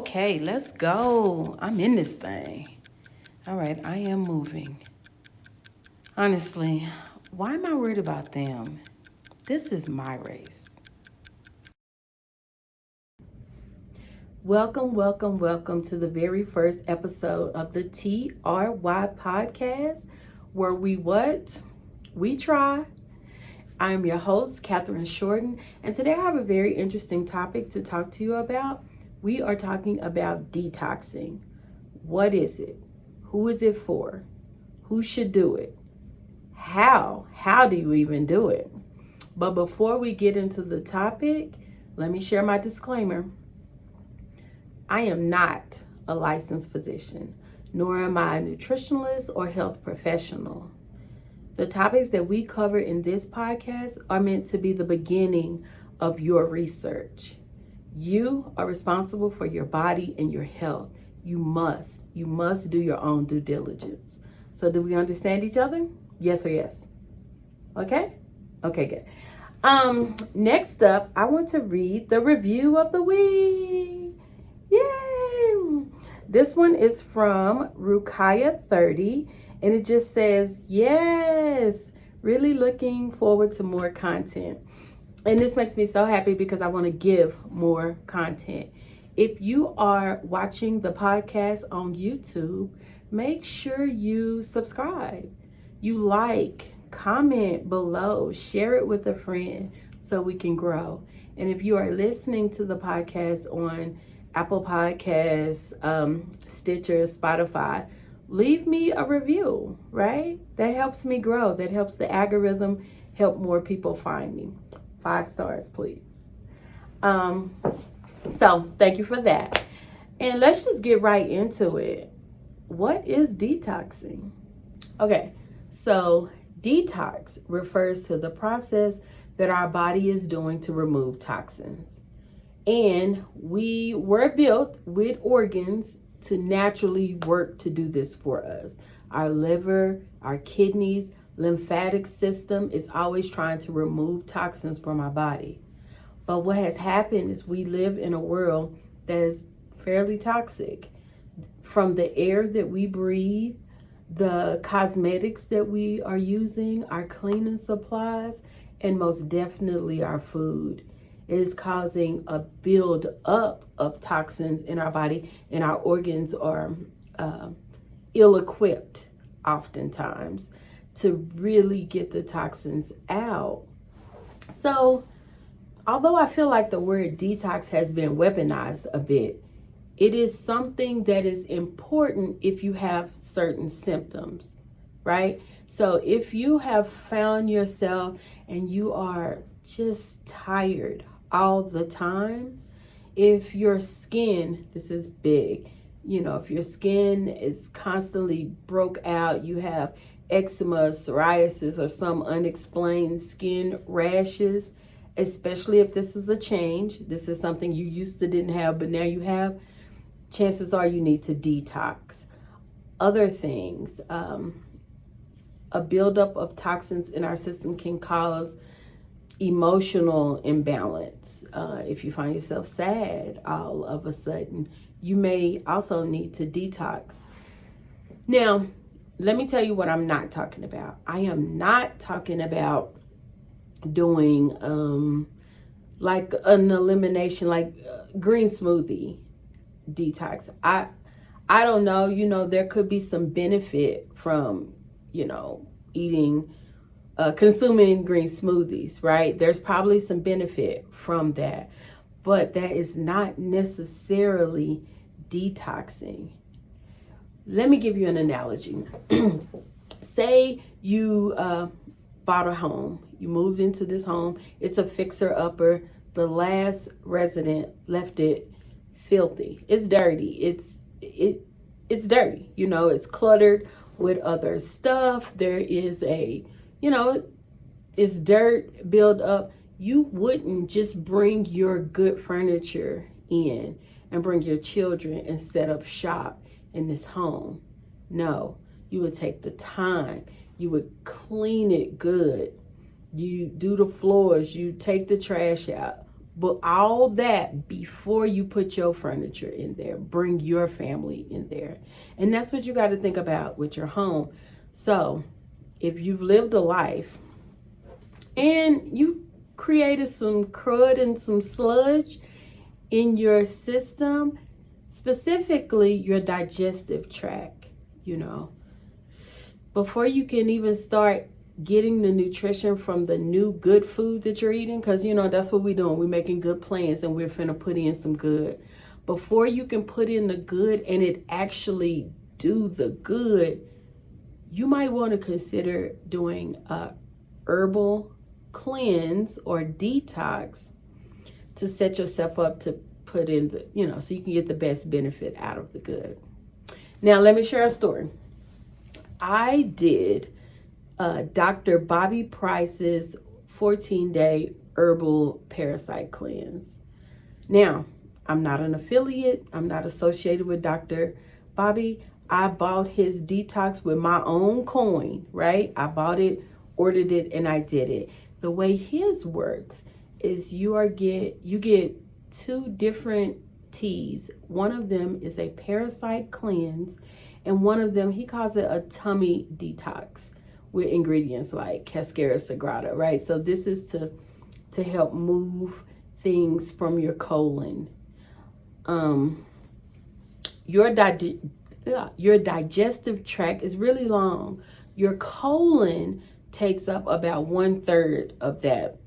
Okay, let's go. I'm in this thing. All right, I am moving. Honestly, why am I worried about them? This is my race. Welcome to the very first episode of the TRY podcast, where we what? We try. I am your host, Catherine Shorten, and today I have a very interesting topic to talk to you about. We are talking about detoxing. What is it? Who is it for? Who should do it? How? How do you even do it? But before we get into the topic, let me share my disclaimer. I am not a licensed physician, nor am I a nutritionalist or health professional. The topics that we cover in this podcast are meant to be the beginning of your research. You are responsible for your body and your health. You must do your own due diligence. So do we understand each other? Yes or yes? Okay? Okay, good. Next up, I want to read the review of the week. Yay! This one is from Rukaya30, and it just says, yes, really looking forward to more content. And this makes me so happy because I want to give more content. If you are watching the podcast on YouTube, make sure you subscribe. You like, comment below, share it with a friend so we can grow. And if you are listening to the podcast on Apple Podcasts, Stitcher, Spotify, leave me a review, right? That helps me grow. That helps the algorithm help more people find me. 5 stars, please. So thank you for that. And let's just get right into it. What is detoxing? Okay, so detox refers to the process that our body is doing to remove toxins. And we were built with organs to naturally work to do this for us. Our liver, our kidneys, lymphatic system is always trying to remove toxins from our body. But what has happened is we live in a world that is fairly toxic. From the air that we breathe, the cosmetics that we are using, our cleaning supplies, and most definitely our food is causing a build up of toxins in our body, and our organs are ill-equipped oftentimes to really get the toxins out. So although I feel like the word detox has been weaponized a bit, it is something that is important if you have certain symptoms, right? So if you have found yourself and you are just tired all the time, if your skin, this is big, if your skin is constantly broke out, you have eczema, psoriasis, or some unexplained skin rashes, especially if this is a change, this is something you used to didn't have, but now you have, chances are you need to detox. Other things, a buildup of toxins in our system can cause emotional imbalance. If you find yourself sad all of a sudden, you may also need to detox. Now, let me tell you what I'm not talking about. I am not talking about doing like an elimination, like green smoothie detox. I don't know, there could be some benefit from, eating consuming green smoothies, right? There's probably some benefit from that, but that is not necessarily detoxing. Let me give you an analogy. Say you bought a home, you moved into this home, it's a fixer-upper, the last resident left it filthy, it's dirty, it's dirty, it's cluttered with other stuff, there is it's dirt build up. You wouldn't just bring your good furniture in and bring your children and set up shop in this home. No, you would take the time, you would clean it good, you do the floors, you take the trash out, But all that before you put your furniture in there, bring your family in there. And that's what you got to think about with your home. So if you've lived a life and you've created some crud and some sludge in your system, specifically your digestive tract, before you can even start getting the nutrition from the new good food that you're eating, because that's what we're doing. We're making good plans and we're finna put in some good. Before you can put in the good and it actually do the good, you might want to consider doing a herbal cleanse or detox to set yourself up to put in the, so you can get the best benefit out of the good. Now, let me share a story. I did Dr. Bobby Price's 14-day herbal parasite cleanse. Now, I'm not an affiliate. I'm not associated with Dr. Bobby. I bought his detox with my own coin, right? I bought it, ordered it, and I did it. The way his works is you get 2 different teas. One of them is a parasite cleanse, and one of them, he calls it a tummy detox with ingredients like Cascara Sagrada, right? So this is to help move things from your colon. Your digestive tract is really long. Your colon takes up about 1/3 of that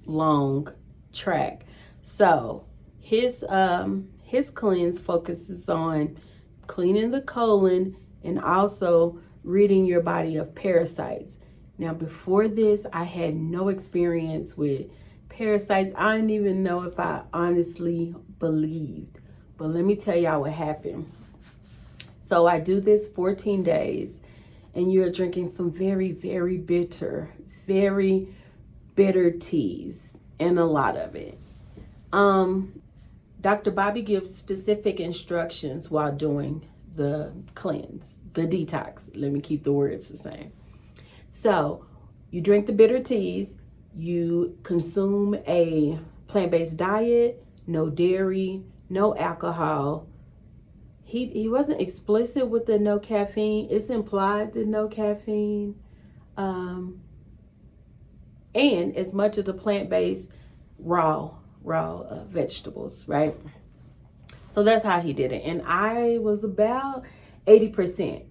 long tract. So his cleanse focuses on cleaning the colon and also ridding your body of parasites. Now, before this, I had no experience with parasites. I didn't even know if I honestly believed. But let me tell y'all what happened. So I do this 14 days, and you're drinking some very, very bitter teas, and a lot of it. Dr. Bobby gives specific instructions while doing the cleanse, the detox. Let me keep the words the same. So you drink the bitter teas, you consume a plant-based diet, no dairy, no alcohol. He wasn't explicit with the no caffeine. It's implied that no caffeine. And as much of the plant-based raw vegetables, right? So that's how he did it. And I was about 80%.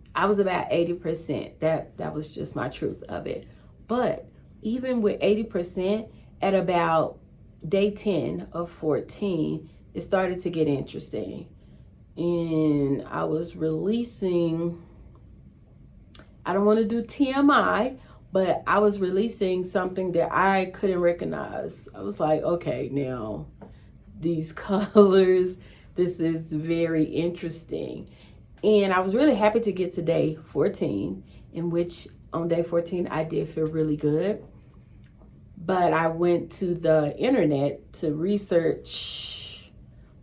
That was just my truth of it. But even with 80%, at about day 10 of 14, it started to get interesting. And I was releasing, I don't want to do TMI, but I was releasing something that I couldn't recognize. I was like, okay, now these colors, this is very interesting. And I was really happy to get to day 14, in which on day 14, I did feel really good. But I went to the internet to research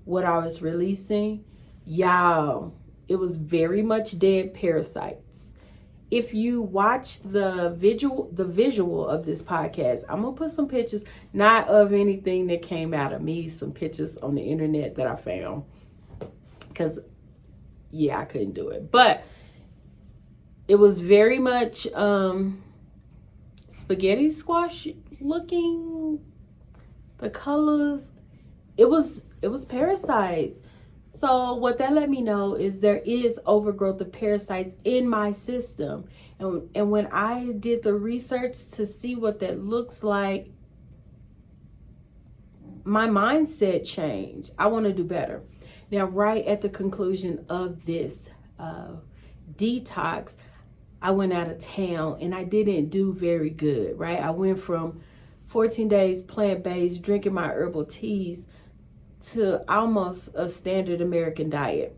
what I was releasing. Y'all, it was very much dead parasites. If you watch the visual of this podcast, I'm gonna put some pictures, not of anything that came out of me, some pictures on the internet that I found. Because, yeah, I couldn't do it. But it was very much spaghetti squash looking. The colors, it was parasites. So what that let me know is there is overgrowth of parasites in my system. And when I did the research to see what that looks like, my mindset changed. I want to do better. Now, right at the conclusion of this detox, I went out of town and I didn't do very good, right? I went from 14 days plant-based, drinking my herbal teas, to almost a standard American diet.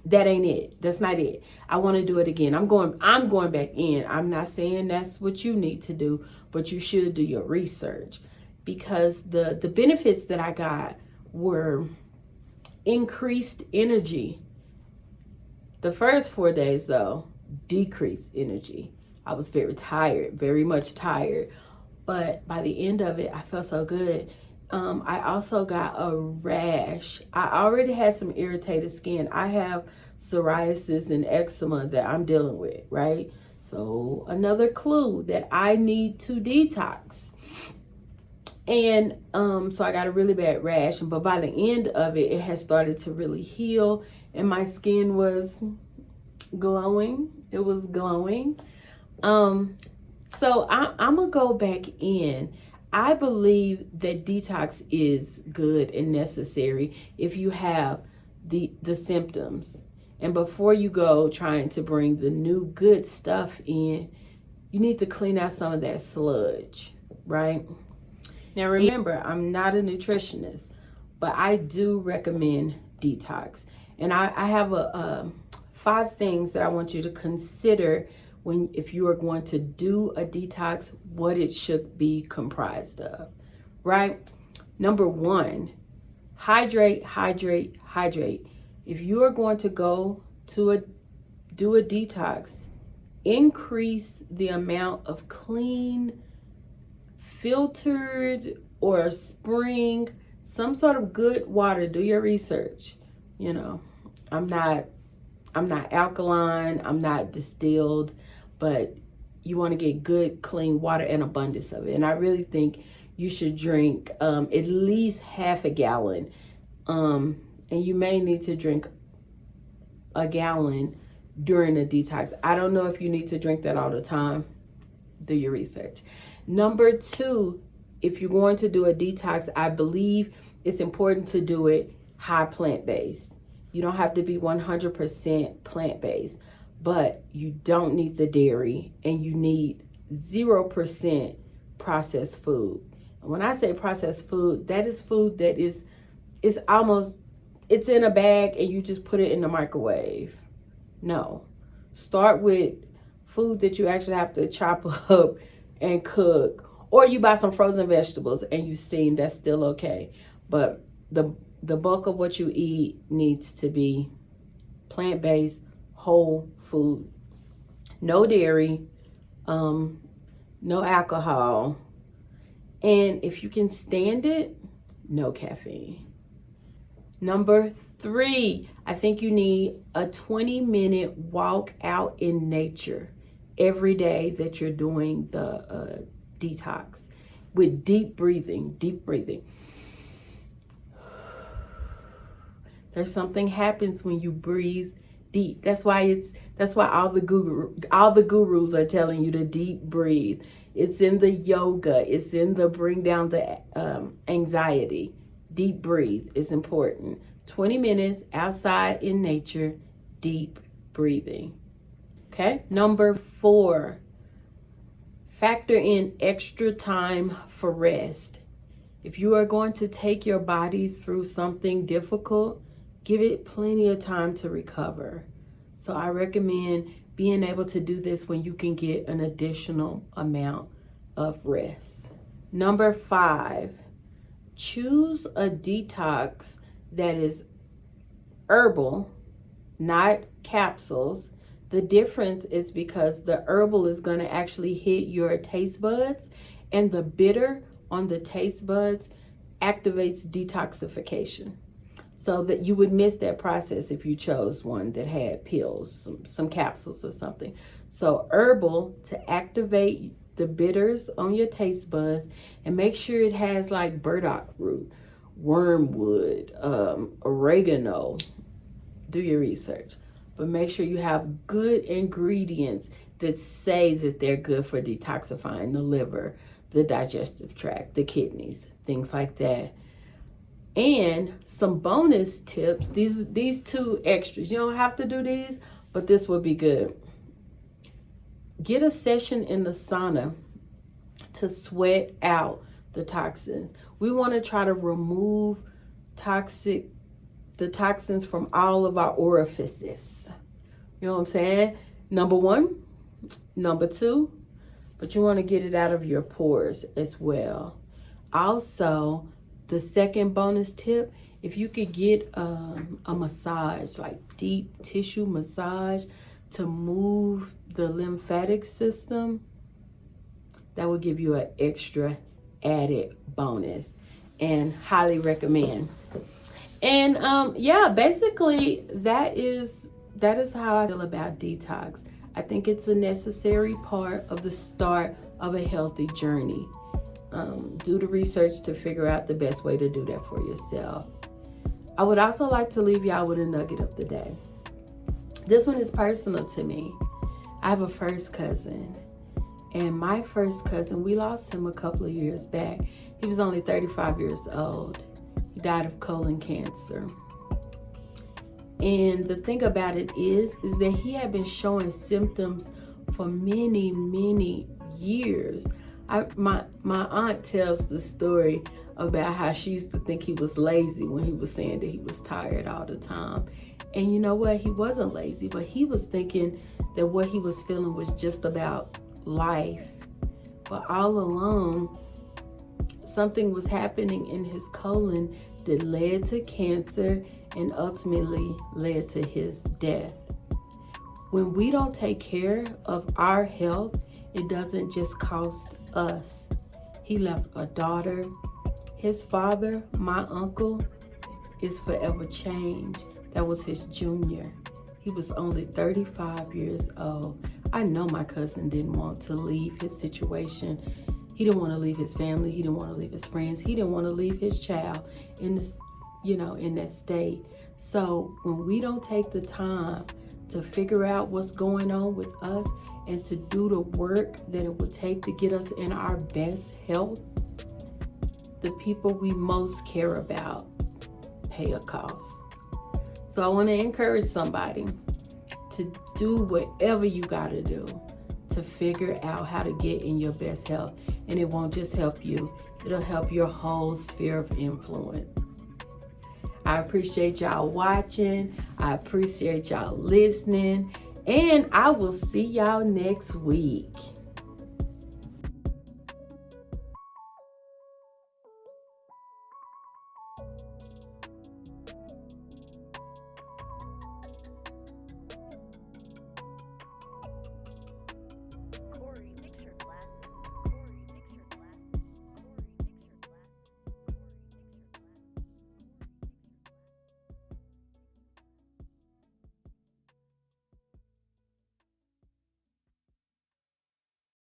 That ain't it. That's not it. I want to do it again. I'm going back in. I'm not saying that's what you need to do, but you should do your research, because the benefits that I got were increased energy. The first 4 days, though, decreased energy. I was very tired, very much tired. But by the end of it, I felt so good. I also got a rash. I already had some irritated skin. I have psoriasis and eczema that I'm dealing with, right? So another clue that I need to detox. And so I got a really bad rash, but by the end of it, it has started to really heal, and my skin was glowing. It was glowing. So I'm gonna go back in. I believe that detox is good and necessary if you have the symptoms. And before you go trying to bring the new good stuff in, you need to clean out some of that sludge, right? Now remember, I'm not a nutritionist, but I do recommend detox. And I have 5 things that I want you to consider if you are going to do a detox, what it should be comprised of, right? Number 1, hydrate, hydrate, hydrate. If you are going to go to do a detox, increase the amount of clean, filtered or spring, some sort of good water. Do your research. You know, I'm not alkaline, I'm not distilled, but you want to get good, clean water and abundance of it. And I really think you should drink at least half a gallon. And you may need to drink a gallon during a detox. I don't know if you need to drink that all the time. Do your research. Number 2, if you're going to do a detox, I believe it's important to do it high plant-based. You don't have to be 100% plant-based, but you don't need the dairy, and you need 0% processed food. And when I say processed food, that is food that is it's in a bag and you just put it in the microwave. No. Start with food that you actually have to chop up and cook, or you buy some frozen vegetables and you steam. That's still okay, but the bulk of what you eat needs to be plant-based, whole food. No dairy, no alcohol, and if you can stand it, no caffeine. Number 3, I think you need a 20-minute walk out in nature every day that you're doing the detox, with deep breathing. There's something happens when you breathe deep. That's why all the gurus are telling you to deep breathe. It's in the yoga. It's in the bring down the anxiety. Deep breathe is important. 20 minutes outside in nature, deep breathing. Okay. Number 4, factor in extra time for rest. If you are going to take your body through something difficult, give it plenty of time to recover. So I recommend being able to do this when you can get an additional amount of rest. Number 5, choose a detox that is herbal, not capsules. The difference is because the herbal is going to actually hit your taste buds, and the bitter on the taste buds activates detoxification. So that you would miss that process if you chose one that had pills, some capsules or something. So herbal to activate the bitters on your taste buds, and make sure it has like burdock root, wormwood, oregano. Do your research, but make sure you have good ingredients that say that they're good for detoxifying the liver, the digestive tract, the kidneys, things like that. And some bonus tips, these 2 extras. You don't have to do these, but this would be good. Get a session in the sauna to sweat out the toxins. We want to try to remove the toxins from all of our orifices. You know what I'm saying? Number 1, number 2, but you want to get it out of your pores as well. Also, the second bonus tip, if you could get a massage, like deep tissue massage to move the lymphatic system, that will give you an extra added bonus. and highly recommend. And yeah, basically that is how I feel about detox. I think it's a necessary part of the start of a healthy journey. Do the research to figure out the best way to do that for yourself. I would also like to leave y'all with a nugget of the day. This one is personal to me. I have a first cousin, and my first cousin, we lost him a couple of years back. He was only 35 years old. He died of colon cancer. And the thing about it is that he had been showing symptoms for many, many years. My aunt tells the story about how she used to think he was lazy when he was saying that he was tired all the time. And you know what? He wasn't lazy, but he was thinking that what he was feeling was just about life. But all along, something was happening in his colon that led to cancer and ultimately led to his death. When we don't take care of our health, it doesn't just cost us. He left a daughter. His father, my uncle, is forever changed. That was his junior. He was only 35 years old. I know my cousin didn't want to leave his situation. He didn't want to leave his family. He didn't want to leave his friends. He didn't want to leave his child in this, in that state. So when we don't take the time to figure out what's going on with us and to do the work that it would take to get us in our best health, the people we most care about pay a cost. So I want to encourage somebody to do whatever you got to do to figure out how to get in your best health. And it won't just help you, it'll help your whole sphere of influence. I appreciate y'all watching. I appreciate y'all listening. And I will see y'all next week.